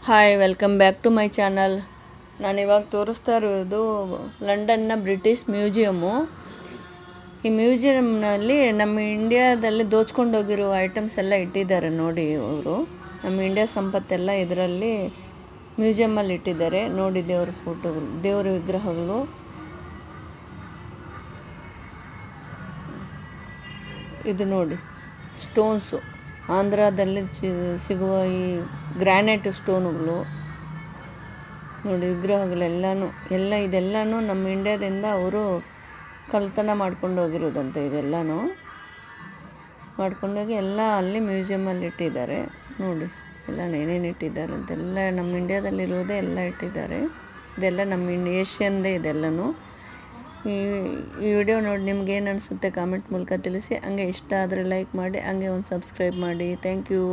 Hi, welcome back to my channel. ನಾನಿವಾಗ ತೋರಿಸ್ತಾ ಇರೋದು ಲಂಡನ್ನ ಬ್ರಿಟಿಷ್ ಮ್ಯೂಸಿಯಮ್ಮು. ಈ ಮ್ಯೂಸಿಯಮ್ನಲ್ಲಿ ನಮ್ಮ ಇಂಡಿಯಾದಲ್ಲಿ ದೋಚ್ಕೊಂಡೋಗಿರೋ ಐಟಮ್ಸ್ ಎಲ್ಲ ಇಟ್ಟಿದ್ದಾರೆ ನೋಡಿ. ಅವರು ನಮ್ಮ ಇಂಡಿಯಾ ಸಂಪತ್ತೆಲ್ಲ ಇದರಲ್ಲಿ ಮ್ಯೂಸಿಯಮ್ಮಲ್ಲಿ ಇಟ್ಟಿದ್ದಾರೆ ನೋಡಿ. ದೇವ್ರ ಫೋಟೋಗಳು, ದೇವ್ರ ವಿಗ್ರಹಗಳು. ಇದು ನೋಡಿ, ಸ್ಟೋನ್ಸು ಆಂಧ್ರದಲ್ಲಿ ಸಿಗುವ ಈ ಗ್ರಾನೈಟ್ ಸ್ಟೋನುಗಳು ನೋಡಿ. ವಿಗ್ರಹಗಳೆಲ್ಲನೂ ಇದೆಲ್ಲನೂ ನಮ್ಮ ಇಂಡಿಯಾದಿಂದ ಅವರು ಕಳ್ತನ ಮಾಡ್ಕೊಂಡು ಹೋಗಿರೋದಂತೆ. ಇದೆಲ್ಲನೂ ಮಾಡ್ಕೊಂಡೋಗಿ ಎಲ್ಲ ಅಲ್ಲಿ ಮ್ಯೂಸಿಯಮಲ್ಲಿ ಇಟ್ಟಿದ್ದಾರೆ ನೋಡಿ. ಎಲ್ಲ ಏನೇನು ಇಟ್ಟಿದ್ದಾರೆ ಅಂತೆಲ್ಲ ನಮ್ಮ ಇಂಡಿಯಾದಲ್ಲಿರೋದೇ ಎಲ್ಲ ಇಟ್ಟಿದ್ದಾರೆ. ಇದೆಲ್ಲ ನಮ್ಮ ಏಷ್ಯನ್ದೇ ಇದೆಲ್ಲನೂ. ಈ ವಿಡಿಯೋ ನೋಡಿ ನಿಮ್ಗೇನು ಅನಿಸುತ್ತೆ ಕಾಮೆಂಟ್ ಮೂಲಕ ತಿಳಿಸಿ. ಹಂಗೆ ಇಷ್ಟ ಆದರೆ ಲೈಕ್ ಮಾಡಿ, ಹಂಗೆ ಒಂದು ಸಬ್ಸ್ಕ್ರೈಬ್ ಮಾಡಿ. Thank you.